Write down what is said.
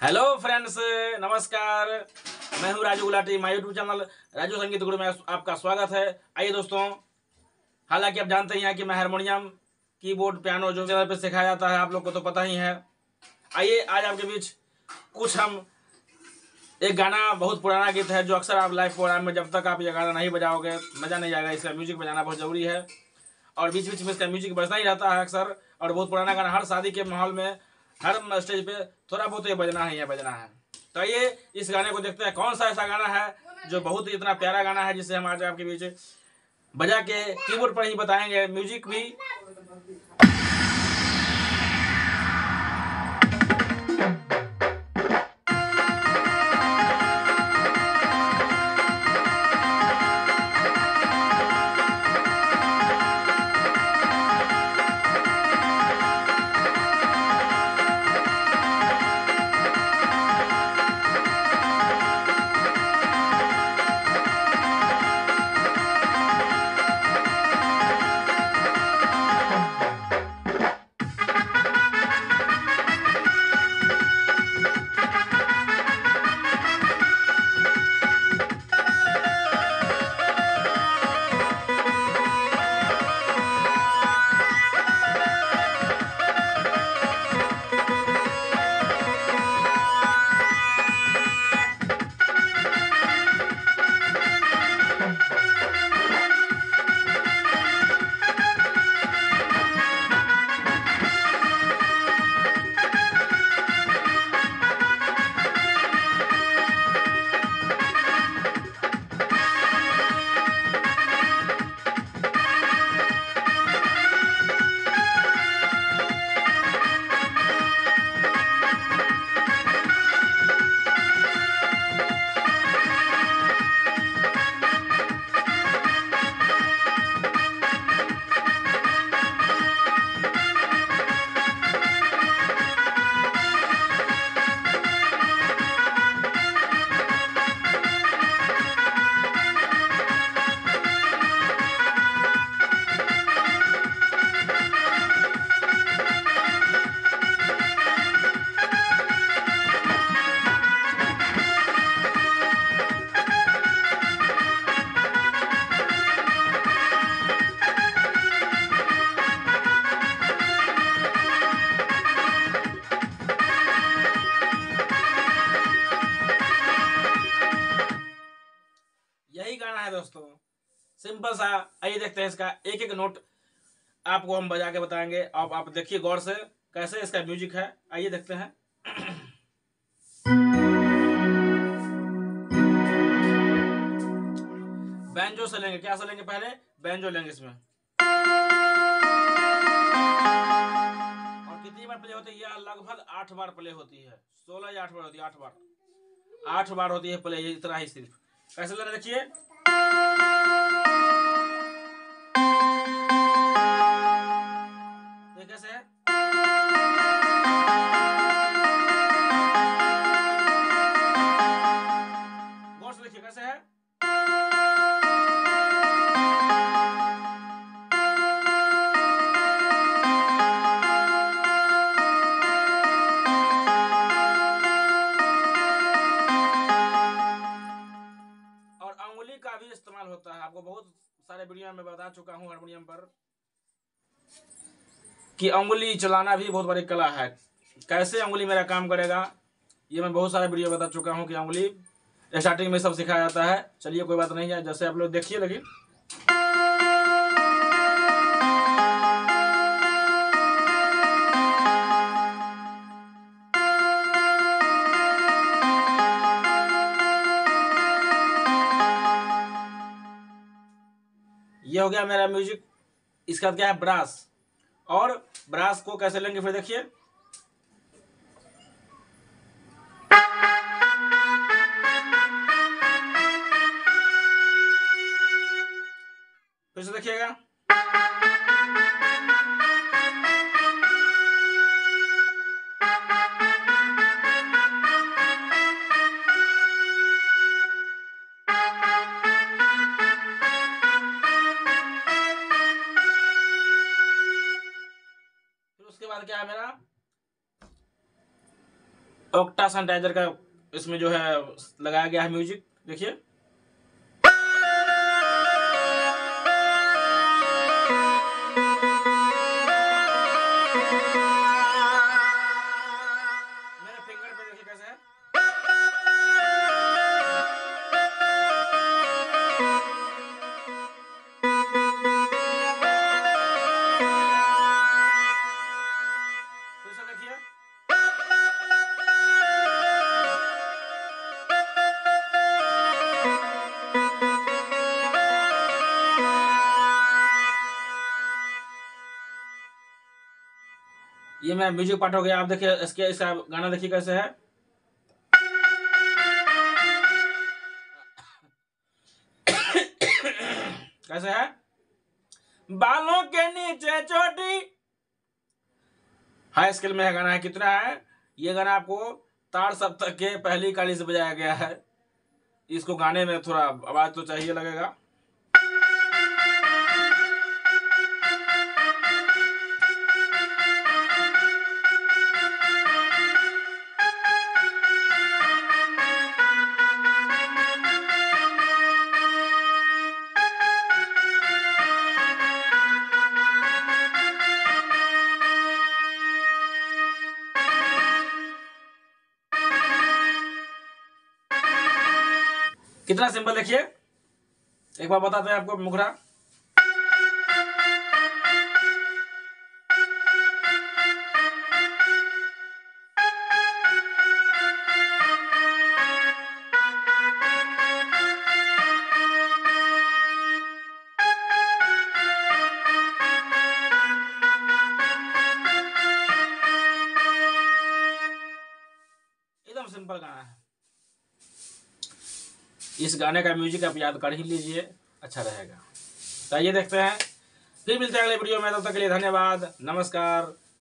Hello friends, नमस्कार। मैं हूं Raju Gulati. My YouTube channel Raju संगीत गुरु में आपका स्वागत है। आइए दोस्तों, हालांकि आप जानते ही हैं कि मैं हारमोनियम, कीबोर्ड, पियानो जो चैनल पे सिखाया जाता है आप लोग को तो पता ही है। आइए आज आपके बीच कुछ हम एक गाना, बहुत पुराना गीत है जो अक्सर आप लाइव प्रोग्राम में जब तक आप ये गाना नहीं बजाओगे मज़ा नहीं आएगा। इसका म्यूजिक बजाना बहुत ज़रूरी है और बीच बीच में इसका म्यूजिक बजता ही रहता है अक्सर। और बहुत पुराना गाना, हर शादी के माहौल में, हर स्टेज पे थोड़ा बहुत ये बजना ही है, बजना है। तो आइए इस गाने को देखते हैं, कौन सा ऐसा गाना है जो बहुत ही इतना प्यारा गाना है जिसे हम आज आपके बीच बजा के कीबोर्ड पर ही बताएंगे, म्यूजिक भी। यही गाना है दोस्तों, सिंपल सा। आइए देखते हैं इसका एक एक नोट आपको हम बजा के बताएंगे। अब आप देखिए गौर से कैसे इसका म्यूजिक है। आइए देखते हैं। बैंजो से लेंगे, क्या से लेंगे? पहले बैंजो लेंगे इसमें। और कितनी बार प्ले होती है? यह लगभग 8 बार प्ले होती है। 16 या 8 बार होती है। 8 बार होती है प्ले, ये इतना ही सिर्फ। कैसे लेना देखिए। ये कैसे है? गौर से देखिए कैसे है। और अंगुली का भी इस्तेमाल होता है। आपको बहुत सारे वीडियो में बता चुका हूँ हारमोनियम पर कि अंगुली चलाना भी बहुत बड़ी कला है। कैसे अंगुली मेरा काम करेगा ये मैं बहुत सारे वीडियो बता चुका हूँ कि अंगुली स्टार्टिंग में सब सिखाया जाता है। चलिए कोई बात नहीं है, जैसे आप लोग देखिए। लेकिन ये हो गया मेरा म्यूजिक। इसका बाद क्या है? ब्रास। और ब्रास को कैसे लेंगे फिर देखिए। फिर से देखिएगा। उसके बाद क्या है मेरा? ऑक्टा सैनिटाइजर का इसमें जो है लगाया गया है म्यूजिक, देखिए। मेरे फिंगर पे देखिए कैसे है। फिर से देखिए। ये मेरा म्यूजिक पार्ट हो गया। आप देखिए इसका गाना देखिए कैसे है। कैसे है। बालों के नीचे चोटी, हाई स्केल में है गाना है। कितना है ये गाना? आपको ताड़ सप्तक के पहली कड़ी से बजाया गया है। इसको गाने में थोड़ा आवाज तो चाहिए लगेगा। कितना सिंपल, देखिए एक बार बताते हैं आपको मुखरा। एकदम सिंपल गाना है। इस गाने का म्यूजिक आप याद कर ही लीजिए, अच्छा रहेगा। तो आइए देखते हैं, फिर मिलते हैं अगले वीडियो में। तब तक के लिए धन्यवाद, नमस्कार।